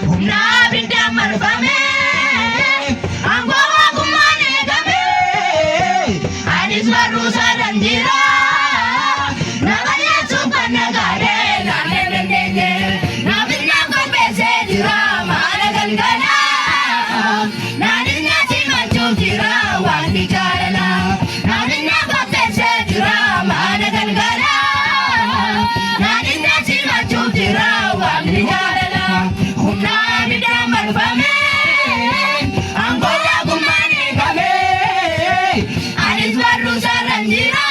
humna binda marfame angwa kumane game anis baru saranjira namanya sukan negare nanenenge nabinna kompese jira managal gana naninya simachu jira wandi jarala naninya kompese jira managal gana naninya simachu jira wandi jarala humna binda marfame angwa kumane game anis baru saranjira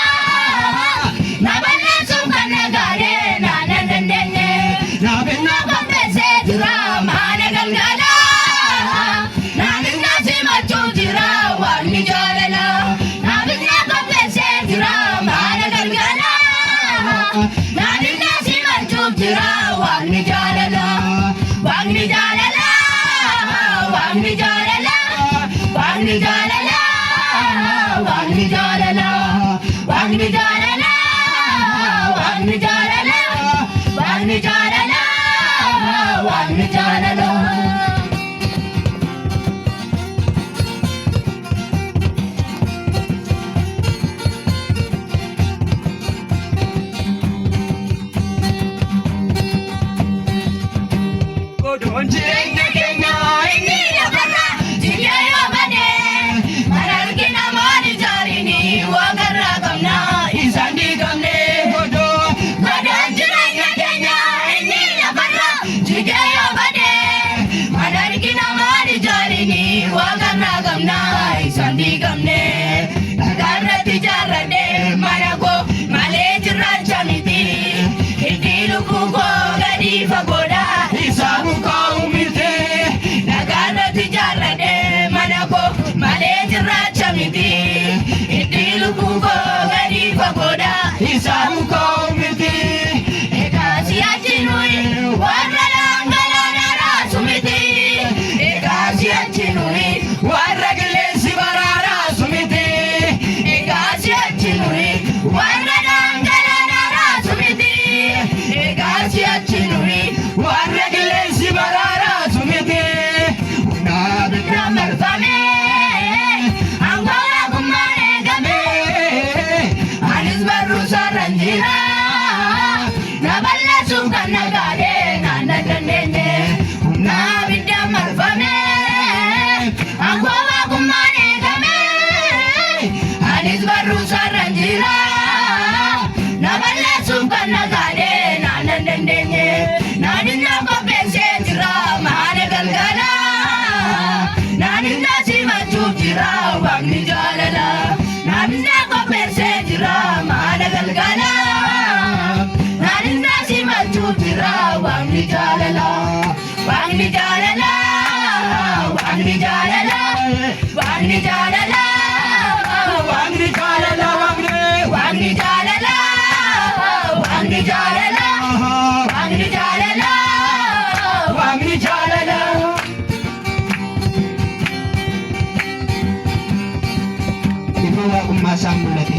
Masa mulate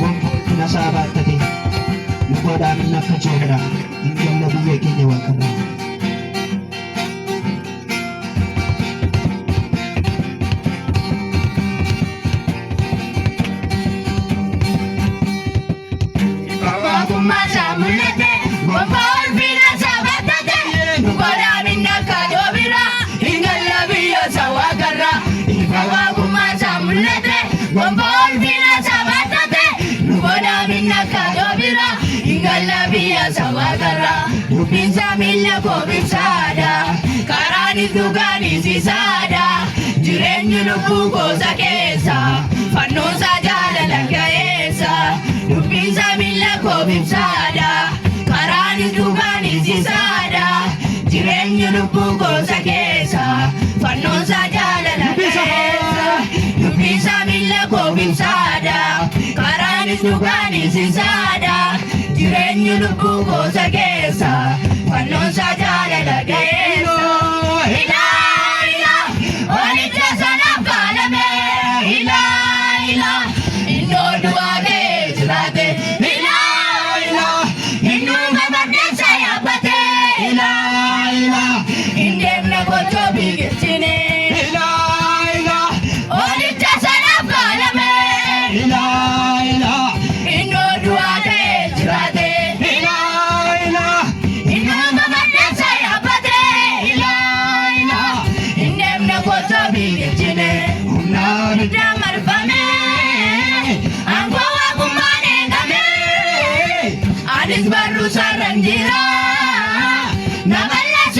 wonfol tuna sabatate nukoda minna kachobra ingam nabiye kenya wakara masa mulate wonfol bina sabatate nukoda minna kachobra ingam nabiye sawakara ibawa kumasa mulate wonfol bina sabatate nukoda minna kachobra ingam nabiye sawakara dubinsa milla ko bisada karani dugani sisada jireenyi lubbuu gosa keessa fannoonsa jaalala ga'eessa dubbiinsa miila koo bibsaadha karaanis dhugaanis isaadha jireenyi lubbuu gosa keessa fannoonsa jaalala ga'eessa dubbiinsa miila koo bibsaadha karaanis dhugaanis isaadha jireenyi lubbuu gosa keessa fannoonsa jaalala ga'eessa. Inde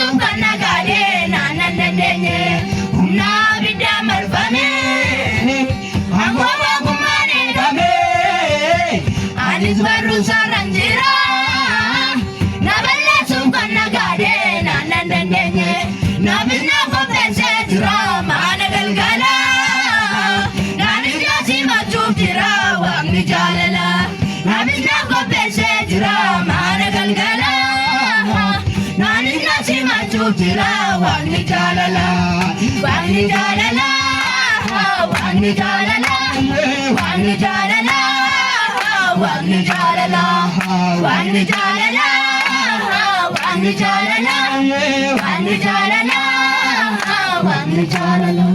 suukana gaadhee naannan dandeenye humna bidda marfamee hangooma gummaan eegame anis barruu sarran jira naballee suukana gaadhee naannan dandeenye nabisna qopheessee jira maana galgala naanis gaasii machuuf jira waaqni jaalala nabisna qopheessee jira maana galgala naanis gaasii machuuf jira waaqni jaalala waaqni jaalala waaqni jaalala waaqni jaalala waaqni jaalala waaqni jaalala waaqni jaalala waaqni jaalala waaqni jaalala